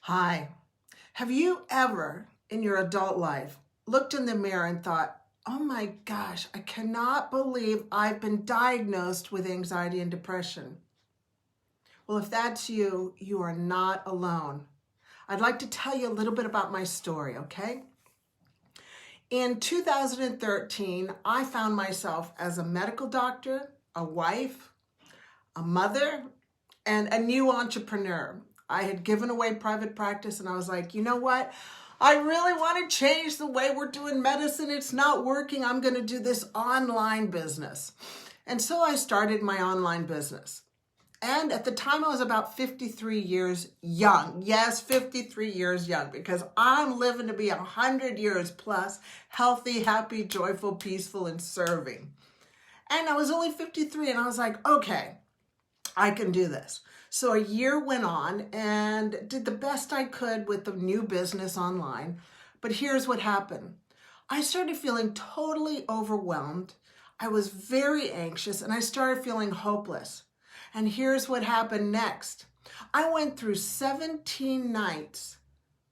Hi. Have you ever in your adult life looked in the mirror and thought, oh my gosh, I cannot believe I've been diagnosed with anxiety and depression? Well, if that's you, you are not alone. I'd like to tell you a little bit about my story, okay? In 2013, I found myself as a medical doctor, a wife, a mother, and a new entrepreneur. I had given away private practice and I was like, you know what? I really want to change the way we're doing medicine. It's not working. I'm going to do this online business. And so I started my online business. And at the time I was about 53 years young. Yes, 53 years young, because I'm living to be 100 years plus, healthy, happy, joyful, peaceful, and serving. And I was only 53 and I was like, okay, I can do this. So a year went on and did the best I could with the new business online. But here's what happened. I started feeling totally overwhelmed. I was very anxious and I started feeling hopeless. And here's what happened next. I went through 17 nights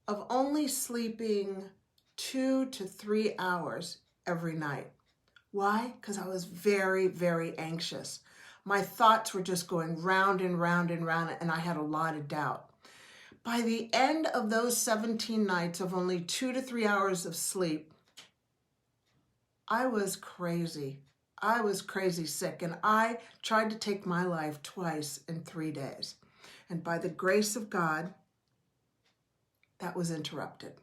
of only sleeping 2 to 3 hours every night. Why? Because I was very, very anxious. My thoughts were just going round and round and round, and I had a lot of doubt. By the end of those 17 nights of only 2 to 3 hours of sleep, I was crazy. I was crazy sick, and I tried to take my life twice in 3 days. And by the grace of God, that was interrupted.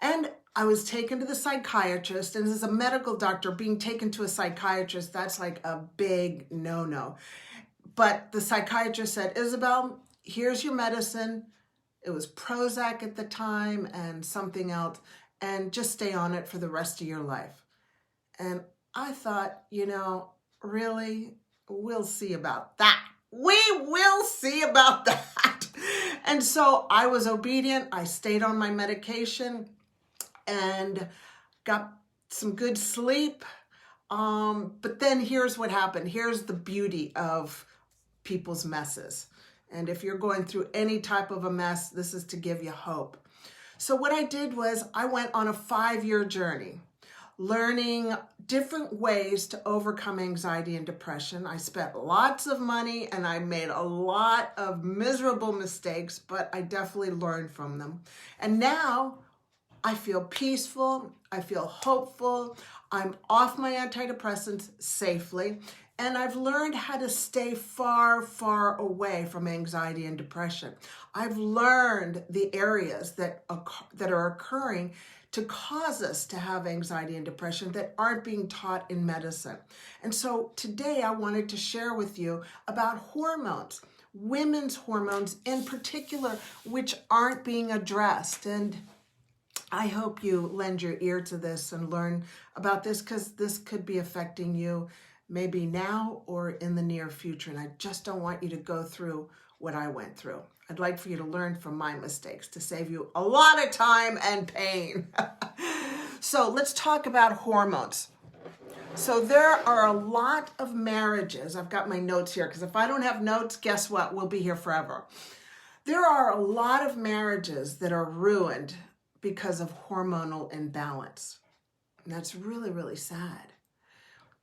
And I was taken to the psychiatrist, and as a medical doctor, being taken to a psychiatrist, that's like a big no-no. But the psychiatrist said, Isabel, here's your medicine. It was Prozac at the time and something else, and just stay on it for the rest of your life. And I thought, really, we'll see about that. We will see about that. And so I was obedient. I stayed on my medication and got some good sleep. But then here's what happened. Here's the beauty of people's messes. And if you're going through any type of a mess, this is to give you hope. So what I did was I went on a 5-year journey, learning different ways to overcome anxiety and depression. I spent lots of money and I made a lot of miserable mistakes, but I definitely learned from them. And now I feel peaceful, I feel hopeful, I'm off my antidepressants safely, and I've learned how to stay far, far away from anxiety and depression. I've learned the areas that are occurring to cause us to have anxiety and depression that aren't being taught in medicine. And so today I wanted to share with you about hormones, women's hormones in particular, which aren't being addressed. And I hope you lend your ear to this and learn about this, because this could be affecting you maybe now or in the near future. And I just don't want you to go through what I went through. I'd like for you to learn from my mistakes to save you a lot of time and pain. So let's talk about hormones. So there are a lot of marriages. I've got my notes here, because if I don't have notes, guess what? We'll be here forever. There are a lot of marriages that are ruined because of hormonal imbalance. And that's really, really sad.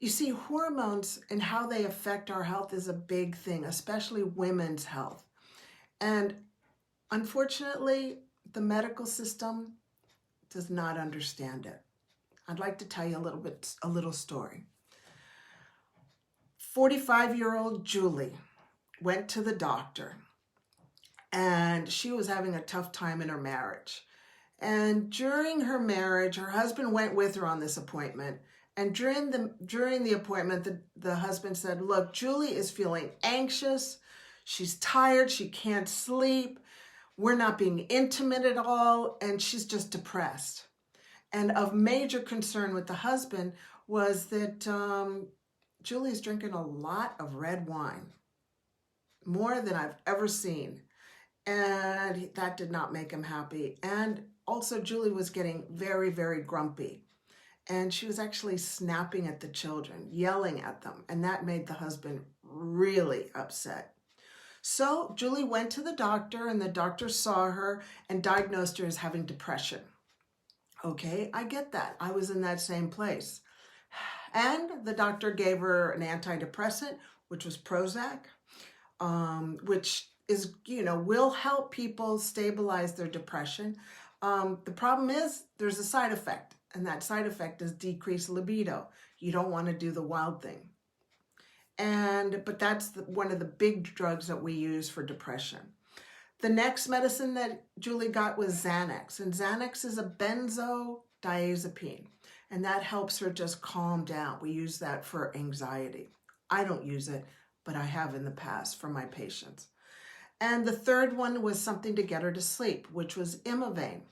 You see, hormones and how they affect our health is a big thing, especially women's health. And unfortunately, the medical system does not understand it. I'd like to tell you a little story. 45-year-old Julie went to the doctor, and she was having a tough time in her marriage. And during her marriage, her husband went with her on this appointment. And during the appointment, the husband said, look, Julie is feeling anxious. She's tired. She can't sleep. We're not being intimate at all. And she's just depressed. And of major concern with the husband was that Julie's drinking a lot of red wine, more than I've ever seen. And that did not make him happy. And also, Julie was getting very, very grumpy. And she was actually snapping at the children, yelling at them. And that made the husband really upset. So Julie went to the doctor, and the doctor saw her and diagnosed her as having depression. Okay, I get that. I was in that same place. And the doctor gave her an antidepressant, which was Prozac, which is, will help people stabilize their depression. The problem is there's a side effect, and that side effect is decreased libido. You don't want to do the wild thing. But that's one of the big drugs that we use for depression. The next medicine that Julie got was Xanax, and Xanax is a benzodiazepine, and that helps her just calm down. We use that for anxiety. I don't use it, but I have in the past for my patients. And the third one was something to get her to sleep, which was Imovane.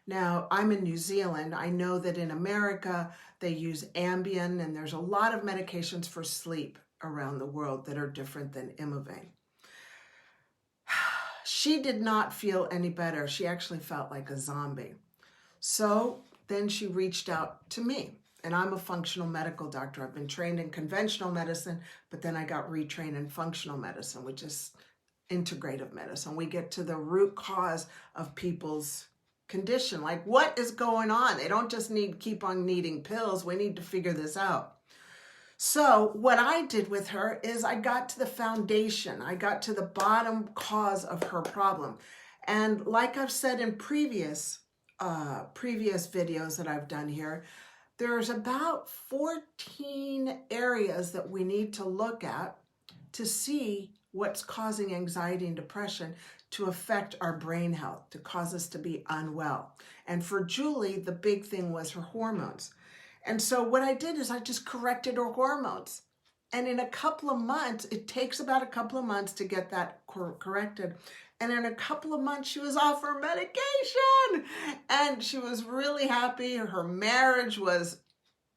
Now, I'm in New Zealand. I know that in America, they use Ambien, and there's a lot of medications for sleep around the world that are different than Imovane. She did not feel any better. She actually felt like a zombie. So then she reached out to me, and I'm a functional medical doctor. I've been trained in conventional medicine, but then I got retrained in functional medicine, which is integrative medicine. We get to the root cause of people's condition. Like, what is going on? They don't just keep on needing pills. We need to figure this out. So what I did with her is I got to the foundation. I got to the bottom cause of her problem. And like I've said in previous videos that I've done here, there's about 14 areas that we need to look at to see what's causing anxiety and depression to affect our brain health, to cause us to be unwell. And for Julie, the big thing was her hormones. And so what I did is I just corrected her hormones. And in a couple of months, it takes about a couple of months to get that corrected. And in a couple of months, she was off her medication. And she was really happy. Her marriage was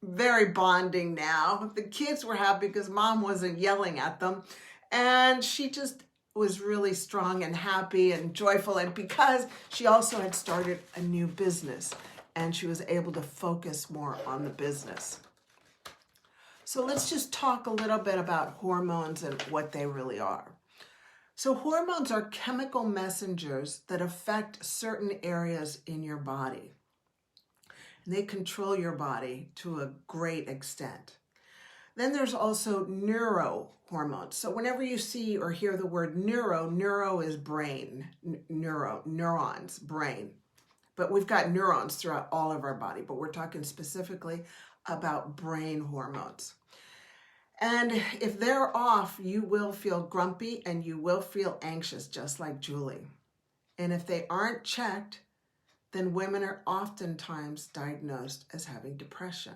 very bonding now. The kids were happy because mom wasn't yelling at them. And she just was really strong and happy and joyful. And because she also had started a new business, and she was able to focus more on the business. So let's just talk a little bit about hormones and what they really are. So hormones are chemical messengers that affect certain areas in your body. And they control your body to a great extent. Then there's also neuro hormones. So whenever you see or hear the word neuro is brain, neurons, brain. But we've got neurons throughout all of our body, but we're talking specifically about brain hormones. And if they're off, you will feel grumpy and you will feel anxious, just like Julie. And if they aren't checked, then women are oftentimes diagnosed as having depression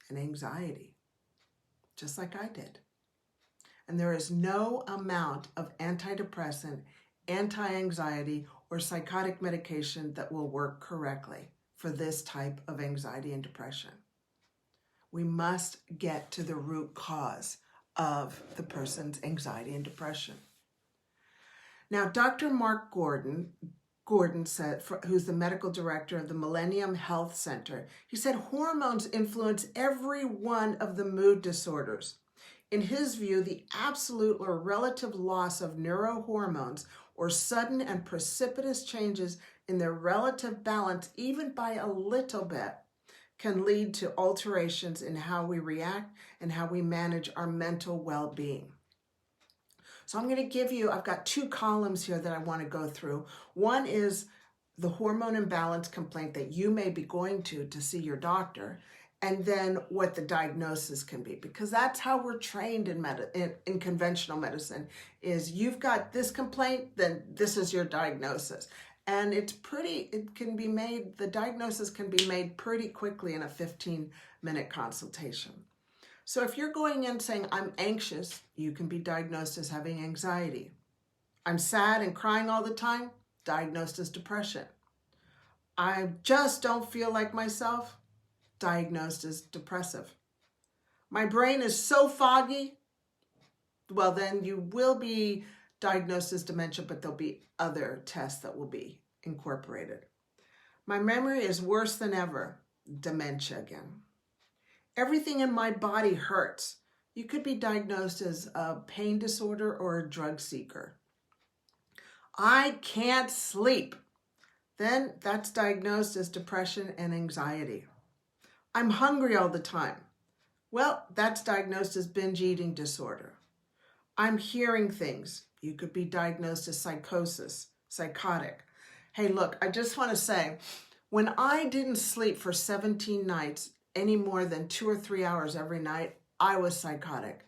and anxiety, just like I did. And there is no amount of antidepressant, anti-anxiety, or psychotic medication that will work correctly for this type of anxiety and depression. We must get to the root cause of the person's anxiety and depression. Now, Dr. Mark Gordon said, who's the medical director of the Millennium Health Center, he said hormones influence every one of the mood disorders. In his view, the absolute or relative loss of neurohormones or sudden and precipitous changes in their relative balance, even by a little bit, can lead to alterations in how we react and how we manage our mental well-being. So I'm going to give you, I've got two columns here that I want to go through. One is the hormone imbalance complaint that you may be going to see your doctor, and then what the diagnosis can be, because that's how we're trained in conventional medicine, is you've got this complaint, then this is your diagnosis. And the diagnosis can be made pretty quickly in a 15-minute consultation. So if you're going in saying, I'm anxious, you can be diagnosed as having anxiety. I'm sad and crying all the time, diagnosed as depression. I just don't feel like myself, diagnosed as depressive. My brain is so foggy, well, then you will be diagnosed as dementia, but there'll be other tests that will be incorporated. My memory is worse than ever, dementia again. Everything in my body hurts, You could be diagnosed as a pain disorder or a drug seeker. I can't sleep. Then that's diagnosed as depression and anxiety. I'm hungry all the time. Well, that's diagnosed as binge eating disorder. I'm hearing things. You could be diagnosed as psychosis, psychotic. Hey, look, I just want to say, when I didn't sleep for 17 nights, any more than 2 or 3 hours every night, I was psychotic.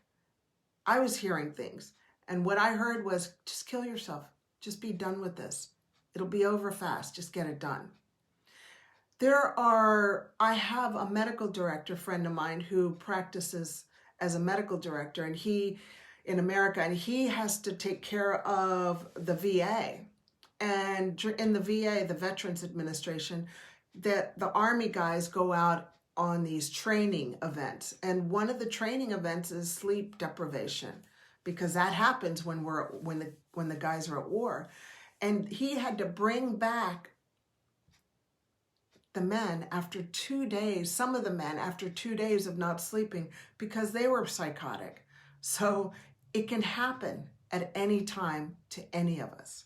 I was hearing things. And what I heard was, just kill yourself. Just be done with this. It'll be over fast. Just get it done. I have a medical director friend of mine who practices as a medical director in America, and he has to take care of the VA. And in the VA, the Veterans Administration, that the Army guys go out on these training events. And one of the training events is sleep deprivation, because that happens when the guys are at war. And he had to bring back the men after 2 days, some of the men after 2 days of not sleeping, because they were psychotic. So it can happen at any time to any of us.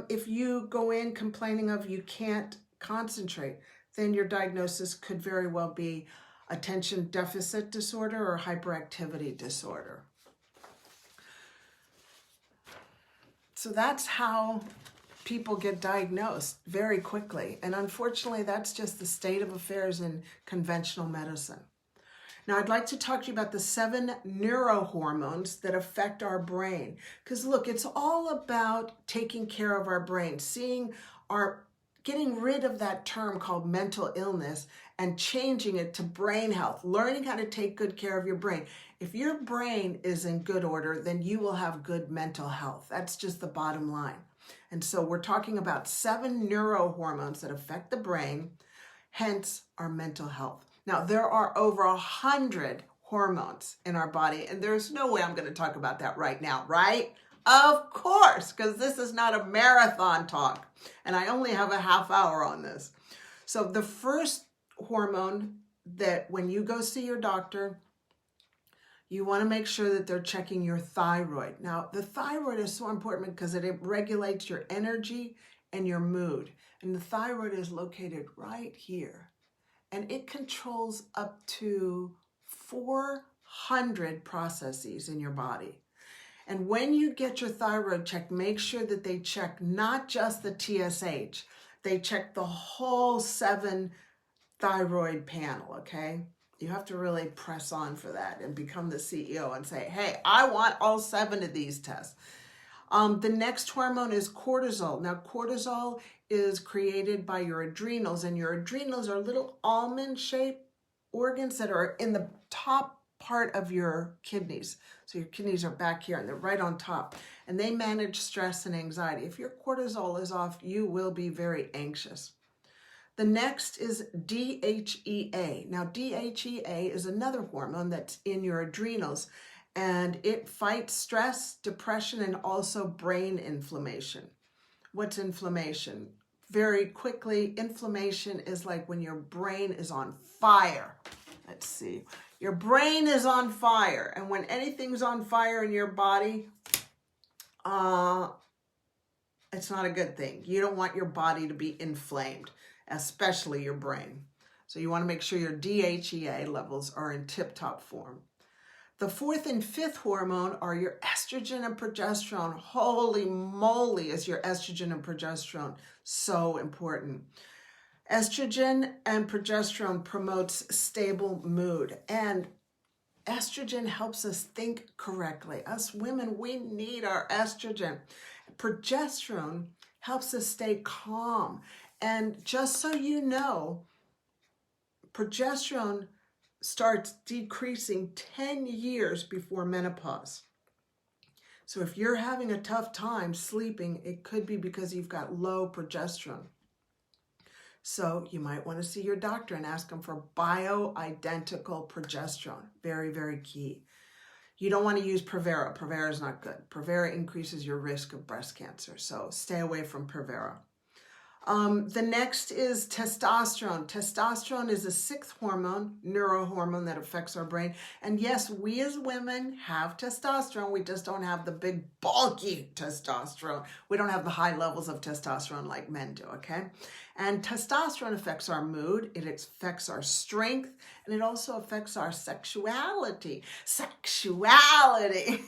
If you go in complaining of you can't concentrate, then your diagnosis could very well be attention deficit disorder or hyperactivity disorder. So that's how people get diagnosed very quickly. And unfortunately, that's just the state of affairs in conventional medicine. Now, I'd like to talk to you about the 7 neurohormones that affect our brain. Because look, it's all about taking care of our brain, getting rid of that term called mental illness and changing it to brain health, learning how to take good care of your brain. If your brain is in good order, then you will have good mental health. That's just the bottom line. And so we're talking about 7 neurohormones that affect the brain, hence our mental health. Now, there are over 100 hormones in our body, and there's no way I'm going to talk about that right now, right? Of course, because this is not a marathon talk, and I only have a half hour on this. So the first hormone that when you go see your doctor, you want to make sure that they're checking your thyroid. Now, the thyroid is so important because it regulates your energy and your mood. And the thyroid is located right here. And it controls up to 400 processes in your body. And when you get your thyroid checked, make sure that they check not just the TSH. They check the whole 7 thyroid panel, okay? You have to really press on for that and become the CEO and say, hey, I want all 7 of these tests. The next hormone is cortisol. Now, cortisol is created by your adrenals, and your adrenals are little almond-shaped organs that are in the top part of your kidneys. So your kidneys are back here, and they're right on top, and they manage stress and anxiety. If your cortisol is off, you will be very anxious. The next is DHEA. Now, DHEA is another hormone that's in your adrenals, and it fights stress, depression, and also brain inflammation. What's inflammation? Very quickly, inflammation is like when your brain is on fire. Let's see. Your brain is on fire, and when anything's on fire in your body, it's not a good thing. You don't want your body to be inflamed, especially your brain. So you want to make sure your DHEA levels are in tip-top form. The 4th and 5th hormone are your estrogen and progesterone. Holy moly, is your estrogen and progesterone so important. Estrogen and progesterone promotes stable mood, and estrogen helps us think correctly. Us women, we need our estrogen. Progesterone helps us stay calm. And just so you know, progesterone starts decreasing 10 years before menopause. So if you're having a tough time sleeping, it could be because you've got low progesterone. So you might want to see your doctor and ask them for bioidentical progesterone. Very, very key. You don't want to use Provera. Provera is not good. Provera increases your risk of breast cancer, so stay away from Provera. The next is testosterone. Testosterone is a sixth hormone, neurohormone that affects our brain. And yes, we as women have testosterone. We just don't have the big bulky testosterone. We don't have the high levels of testosterone like men do, okay? And testosterone affects our mood. It affects our strength. And it also affects our sexuality. Sexuality.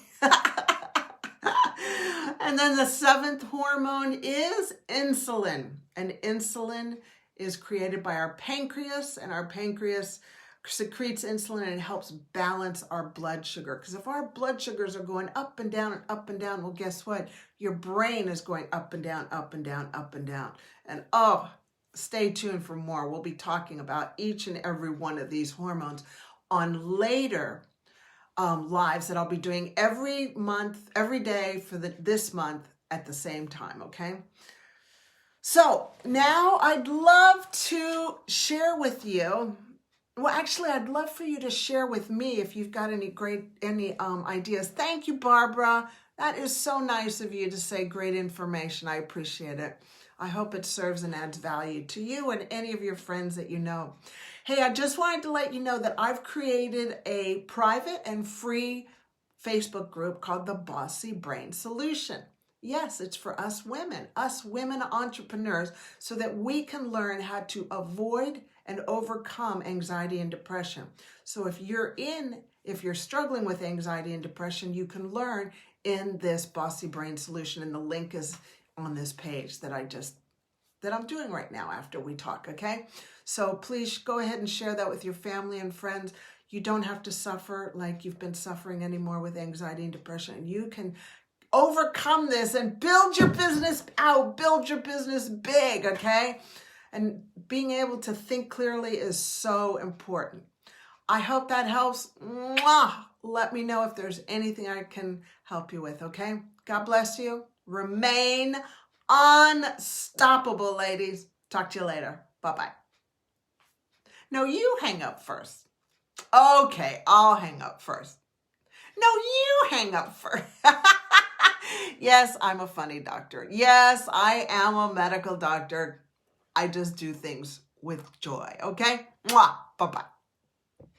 And then the seventh hormone is insulin. And insulin is created by our pancreas, and our pancreas secretes insulin and it helps balance our blood sugar. Because if our blood sugars are going up and down and up and down, well, guess what? Your brain is going up and down, up and down, up and down. And stay tuned for more. We'll be talking about each and every one of these hormones on later lives that I'll be doing every month, every day for this month at the same time, okay? So now I'd love to share with you, well, actually, I'd love for you to share with me if you've got any ideas. Thank you, Barbara. That is so nice of you to say great information. I appreciate it. I hope it serves and adds value to you and any of your friends that you know. Hey, I just wanted to let you know that I've created a private and free Facebook group called the Bossy Brain Solution. Yes, it's for us women entrepreneurs, so that we can learn how to avoid and overcome anxiety and depression. So if you're struggling with anxiety and depression, you can learn in this Bossy Brain Solution, and the link is on this page that I'm doing right now after we talk, okay? So please go ahead and share that with your family and friends. You don't have to suffer like you've been suffering anymore with anxiety and depression. You can overcome this and build your business out, build your business big, okay? And being able to think clearly is so important. I hope that helps. Mwah! Let me know if there's anything I can help you with, okay? God bless you. Remain unstoppable, ladies. Talk to you later. Bye-bye. No, you hang up first. Okay, I'll hang up first. No, you hang up first. Yes, I'm a funny doctor. Yes, I am a medical doctor. I just do things with joy, okay? Mwah! Bye-bye.